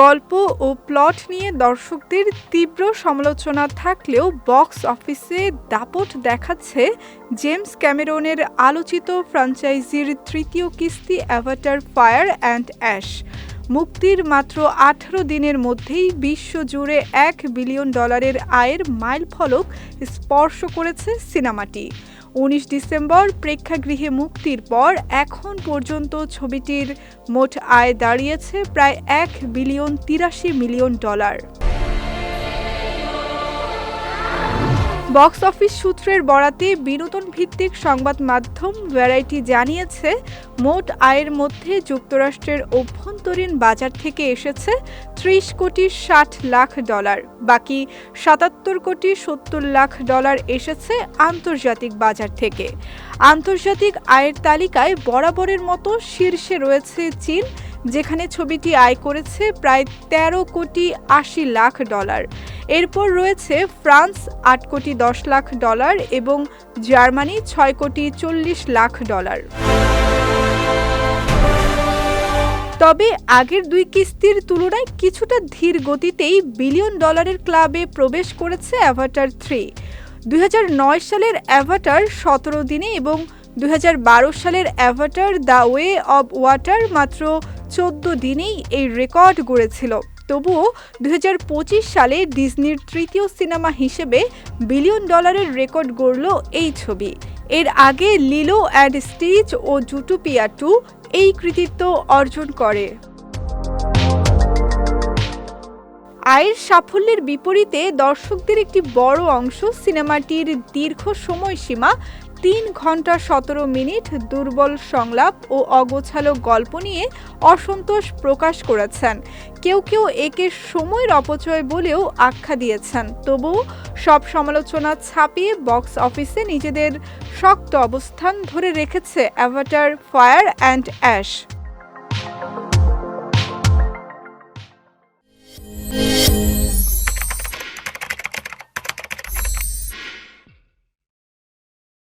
গল্প ও প্লট নিয়ে দর্শকদের তীব্র সমালোচনা থাকলেও বক্স অফিসে দাপট দেখাচ্ছে জেমস ক্যামেরনের আলোচিত ফ্র্যাঞ্চাইজির তৃতীয় কিস্তি অ্যাভাটার ফায়ার অ্যান্ড অ্যাশ। মুক্তির মাত্র ১৮ দিনের মধ্যেই বিশ্বজুড়ে $1 বিলিয়ন আয়ের মাইলফলক স্পর্শ করেছে সিনেমাটি। ১৯ ডিসেম্বর প্রেক্ষাগৃহে মুক্তির পর এখন পর্যন্ত ছবিটির মোট আয় দাঁড়িয়েছে প্রায় $1.৮৩ বিলিয়ন। বক্স অফিস সূত্রের বরাতে বিনোদন ভিত্তিক সংবাদ মাধ্যম ভ্যারাইটি জানিয়েছে, মোট আয়ের মধ্যে যুক্তরাষ্ট্রের অভ্যন্তরীণ বাজার থেকে এসেছে $30 কোটি ৬০ লাখ, বাকি $৭৭ কোটি ৭০ লাখ এসেছে আন্তর্জাতিক বাজার থেকে। আন্তর্জাতিক আয়ের তালিকায় বরাবরের মতো শীর্ষে রয়েছে চীন, যেখানে ছবিটি আয় করেছে প্রায় $১৩ কোটি ৮০ লাখ। এরপর রয়েছে ফ্রান্স $৮ কোটি ১০ লাখ এবং জার্মানি $৬ কোটি ৪০ লাখ। তবে আগের দুই কিস্তির তুলনায় কিছুটা ধীর গতিতেই বিলিয়ন ডলারের ক্লাবে প্রবেশ করেছে অ্যাভাটার 3। ২০০৯ সালের অ্যাভাটার ১৭ দিনে এবং ২০১২ সালের Avatar the way of water মাত্র ১৪ দিনেই এই রেকর্ড গড়েছিল। তবুও ২০২৫ সালে ডিজনির তৃতীয় সিনেমা হিসেবে বিলিয়ন ডলারের রেকর্ড গড়ল এই ছবি। এর আগে লিলো অ্যান্ড স্টিচ ও জুটোপিয়া 2 এই কৃতিত্ব অর্জন করে। আয়ের সাফল্যের বিপরীতে দর্শকদের একটি বড় অংশ সিনেমাটির দীর্ঘ সময়সীমা ৩ ঘন্টা ১৭ মিনিট, দুর্বল সংলাপ ও অগোছালো গল্প নিয়ে অসন্তোষ প্রকাশ করেছেন। কেউ কেউ একে সময়ের অপচয় বলেও আখ্যা দিয়েছেন। তবুও সব সমালোচনা ছাপিয়ে বক্স অফিসে নিজেদের শক্ত অবস্থান ধরে রেখেছে অ্যাভাটার ফায়ার অ্যান্ড অ্যাশ।